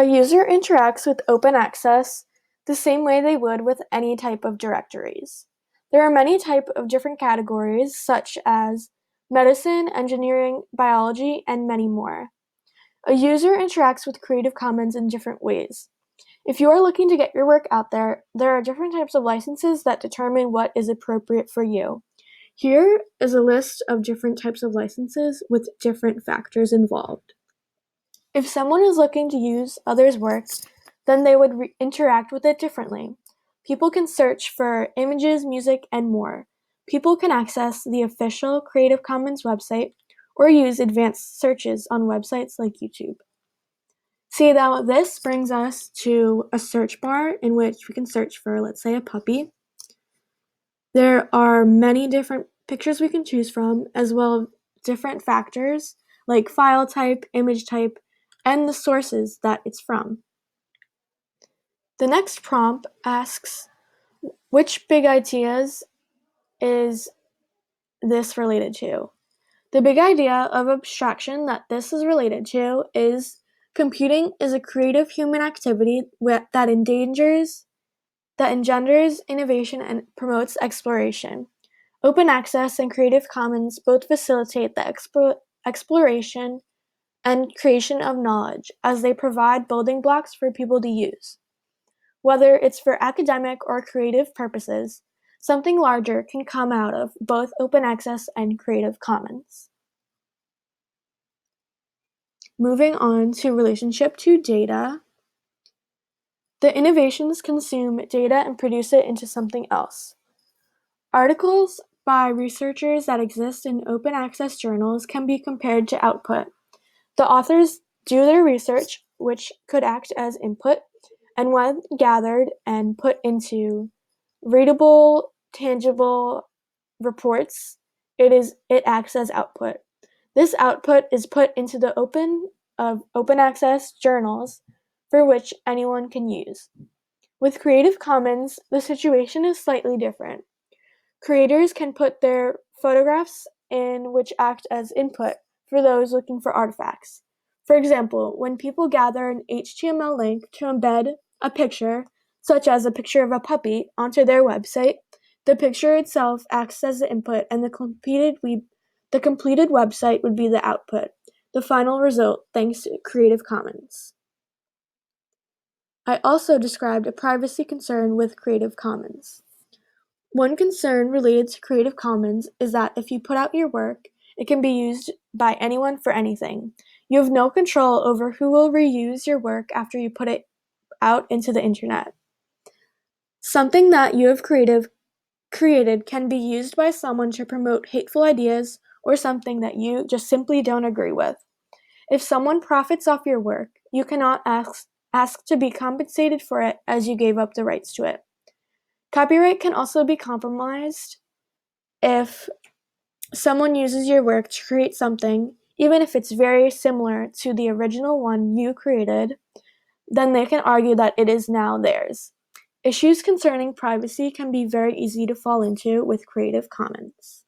A user interacts with open access the same way they would with any type of directories. There are many types of different categories, such as medicine, engineering, biology, and many more. A user interacts with Creative Commons in different ways. If you are looking to get your work out there, there are different types of licenses that determine what is appropriate for you. Here is a list of different types of licenses with different factors involved. If someone is looking to use others' work, then they would interact with it differently. People can search for images, music, and more. People can access the official Creative Commons website or use advanced searches on websites like YouTube. See, now this brings us to a search bar in which we can search for, let's say, a puppy. There are many different pictures we can choose from, as well as different factors like file type, image type, and the sources that it's from. The next prompt asks, which big ideas is this related to? The big idea of abstraction that this is related to is computing is a creative human activity that engenders innovation and promotes exploration. Open access and Creative Commons both facilitate the exploration and creation of knowledge as they provide building blocks for people to use. Whether it's for academic or creative purposes, something larger can come out of both open access and Creative Commons. Moving on to relationship to data. The innovations consume data and produce it into something else. Articles by researchers that exist in open access journals can be compared to output. The authors do their research, which could act as input, and when gathered and put into readable, tangible reports, it acts as output. This output is put into the open access journals for which anyone can use. With Creative Commons, the situation is slightly different. Creators can put their photographs in which act as input for those looking for artifacts. For example, when people gather an HTML link to embed a picture, such as a picture of a puppy, onto their website, the picture itself acts as the input and the completed website would be the output, the final result thanks to Creative Commons. I also described a privacy concern with Creative Commons. One concern related to Creative Commons is that if you put out your work, it can be used by anyone for anything. You have no control over who will reuse your work after you put it out into the internet. Something that you have created can be used by someone to promote hateful ideas or something that you just simply don't agree with. If someone profits off your work, you cannot ask to be compensated for it as you gave up the rights to it. Copyright can also be compromised if someone uses your work to create something, even if it's very similar to the original one you created, then they can argue that it is now theirs. Issues concerning privacy can be very easy to fall into with Creative Commons.